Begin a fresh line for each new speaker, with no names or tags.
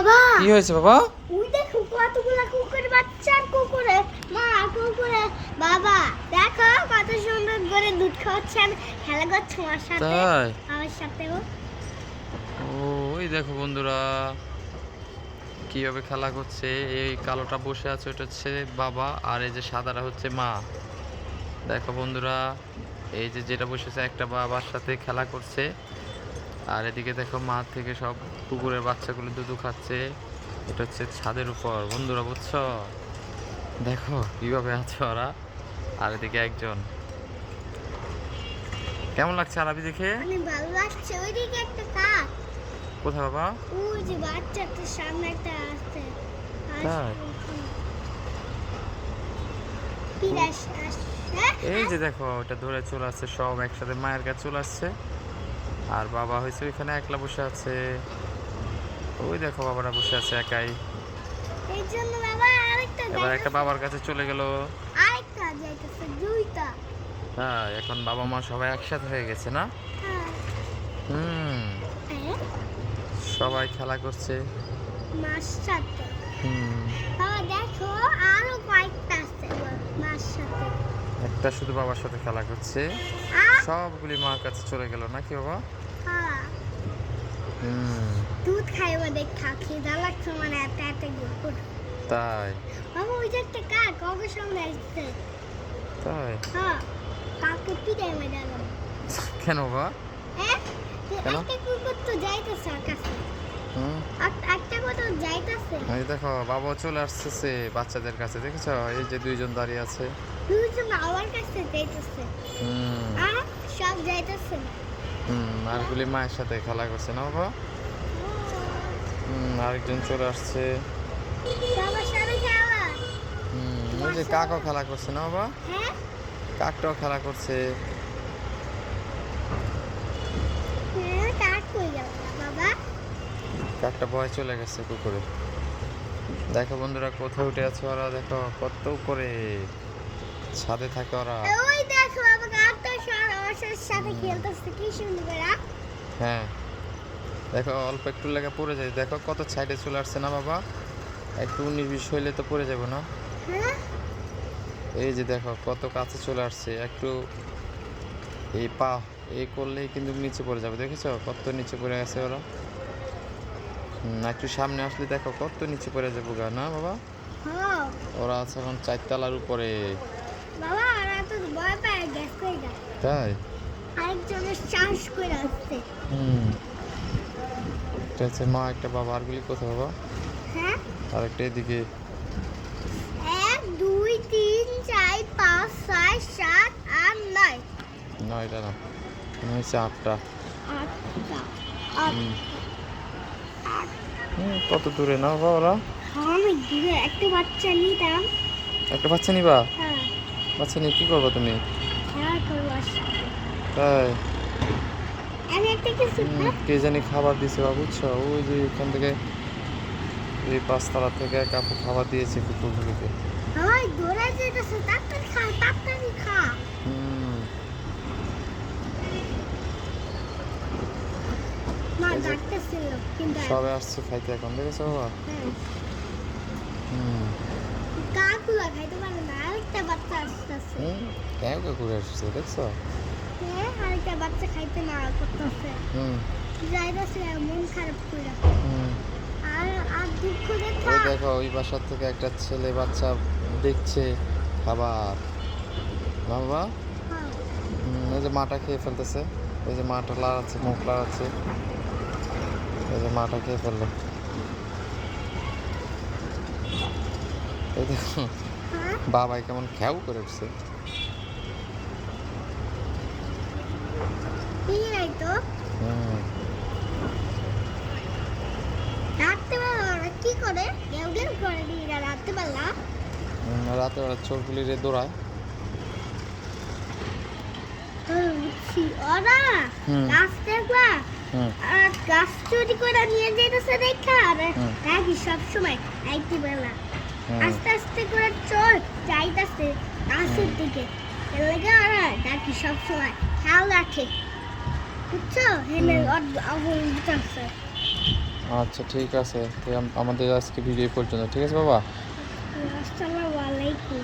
বাবা
কি হয়েছে বাবা?
ওই দেখো কতগুলো কুকুরের বাচ্চা আর কুকুরের মা কুকুরে বাবা দেখো কত সুন্দর করে দুধ খাওয়াচ্ছে আর খেলা করছে আমার সাথে
তাই?
আমার সাথেও
ও ওই দেখো বন্ধুরা কিভাবে খেলা করছে। এই কালোটা বসে আছে, ওটা হচ্ছে বাবা, আর এই যে সাদাটা হচ্ছে মা। দেখো বন্ধুরা, এই যে যেটা বসেছে একটা বাবার সাথে খেলা করছে, আর এদিকে দেখো মা থেকে সব কুকুরের বাচ্চাগুলো দুধ খাচ্ছে। এটা হচ্ছে ছাদের উপর বন্ধুরা, বুঝছো? দেখো কিভাবে আছে ওরা। আর এদিকে একজন, কেমন লাগছে আরবি দেখে?
অনেক ভালো লাগছে ওইদিকে একটা কাক
কোথায় বাবা?
ওই যে বাচ্চাটার সামনে একটা আছে
তাই?
পিরাস
এই যে দেখো ওটা ধরে চলে আসছে, সব একসাথে মায়ের কাছে চলে আসছে। আর বাবা হয়েছে ওইখানে একলা বসে আছে। ওই দেখো বাবারা বসে আছে একাই।
এই জন্য বাবা আরেকটা
এবার একটা বাবার কাছে চলে গেল।
আরেকটা যাইতেছে দুইটা
হ্যাঁ, এখন বাবা মা সবাই একসাথে হয়ে গেছে না?
হ্যাঁ
হুম, সবাই খেলা করছে।
মার সাথে
হুম,
বাবা দেখো আরো কয়েকটা আছে মার সাথে
একটা শুধু বাবার সাথে খেলা করছে,
আর
সবগুলি মার কাছে চলে গেল নাকি বাবা?
হ্যাঁ
হুম,
দুধ খাইবা দেখা খিদা লাগছে মানে এত এত গুড়
তাই?
বাবা ওই যে একটা কাক ওকে সামনে আসছে
তাই?
হ্যাঁ কাকে পিটাই মেডালাম
কেন বাবা?
হ্যাঁ
কেন?
একটা কুকুর তো যাইতেছে আকাশে
হুম,
একটা কোথাও যাইতেছে
এই দেখো বাবা চলে আসছে বাচ্চাদের কাছে, দেখেছো? এই যে দুইজন দাঁড়িয়ে আছে।
দুজন আমার কাছে যাইতেছে
হুম,
আর সব যাইতেছে
আরগুলি মায়ের সাথে খেলা করছে না বাবা? আরেকজন চলে আসছে।
সবার সাথে খেলা
ওই যে কাকও খেলা করছে না বাবা?
হ্যাঁ
কাকটাও খেলা করছে।
হ্যাঁ কাক কই গেল বাবা
কাকটা ভয় চলে গেছে কুকুরে। দেখো বন্ধুরা কোথায় উঠে আছে ওরা, দেখো কত উপরে ছাদে থাকে ওরা।
ওই দেখো বাবা কাকটা আমার সাথে খেলতেছে কি সুন্দর
হ্যাঁ, দেখো অল্প একটু লেগে পড়ে যায়, দেখো কত সাইডে চলে আসছে না বাবা? একটু 19-20 হইলে তো পড়ে যাবো না?
হ্যাঁ
এই যে দেখো কত কাছে চলে আসছে, একটু এই পা এই করলেই কিন্তু নিচে পড়ে যাবে, দেখেছো কত নিচে পড়ে গেছে ওরা? একটু সামনে আসলে দেখো কত নিচে পড়ে যাবো গা না বাবা?
হ্যাঁ
ওরা আছে এখন 4 তলার উপরে।
বাবা ওরা তো ভয় পেয়ে গেছে
তাই?
আরেকজনের শ্বাস করে আসছে
এটা হচ্ছে মা, একটা বাবা, আরগুলি কোথায় বাবা?
হ্যাঁ
আর একটা এদিকে।
1 2 3 4 5 6 7 8 9
নয়টা না, মনে হচ্ছে 8টা।
আটটা
হুম, কত দূরে না বাবা ওরা?
অনেক দূরে একটা বাচ্চা নিতাম
একটা বাচ্চা নিবা?
হ্যাঁ
বাচ্চা নিয়ে কি করবো তুমি?
খেলা করবো ওর সাথে।
তাই?
আমি একটা কিছু
কে জানি খাবার দিছে বাবা, বুঝছো? ওই যে এখান থেকে এই 5 তলা থেকে এক আপু খাবার দিয়েছে কুকুরগুলিকে।
ওই দৌড়ে যেতেছে তাড়াতাড়ি খা
হুম,
মা
এই যে
ডাকতেছিল কিন্তু
সবে আসছে খাইতে এখন, দেখেছো বাবা?
হ্যাঁ
হুম,
কাকুলা খাইতে পারে না আরেকটা বাচ্চা আসতেছে
কেউ কেউ করে আসছে, দেখছো?
হ্যাঁ আরেকটা বাচ্চা খাইতে না করতেছে
হুম,
যাইতেছে মন খারাপ করে
হুম,
আর আর দুঃখ দেখা
ওই দেখো ওই বাসার থেকে একটা ছেলে বাচ্চা দেখছে খাবার না বাবা?
হ্যাঁ
ওই যে মাটা খেয়ে ফেলতেছে, এই যে মাটা লাড়াচ্ছে, মুখ লাড়াচ্ছে, এই যে মাটা খেয়ে ফেললো। এই দেখো
হ্যাঁ
বাবাই কেমন খেয়াও করে উঠছে।
এই তো
হুম,
রাত্রেবেলা ওরা কি করে গেউ গেউ করে দিয়ে রাত্রেবেলা
রাতে ওরা চোরগুলিরে দৌড়ায়।
বুঝছি ওরা
হুম।
গাছ দেখবা
হুম,
আর গাছ চুরি করে নিয়ে যেতেছে দেখা আর
হুম।
দেখি সবসময় রাত্রিবেলা
হুম।
আস্তে আস্তে করে চোর যাইতেছে গাছের দিকে এর লেগে ওরা দেখি সবসময় খেয়াল রাখে বুঝছো হেলে বুঝতেছে
আচ্ছা ঠিক আছে, তো আমাদের আজকে ভিডিও পর্যন্ত, ঠিক আছে বাবা।
আসসালামু আলাইকুম।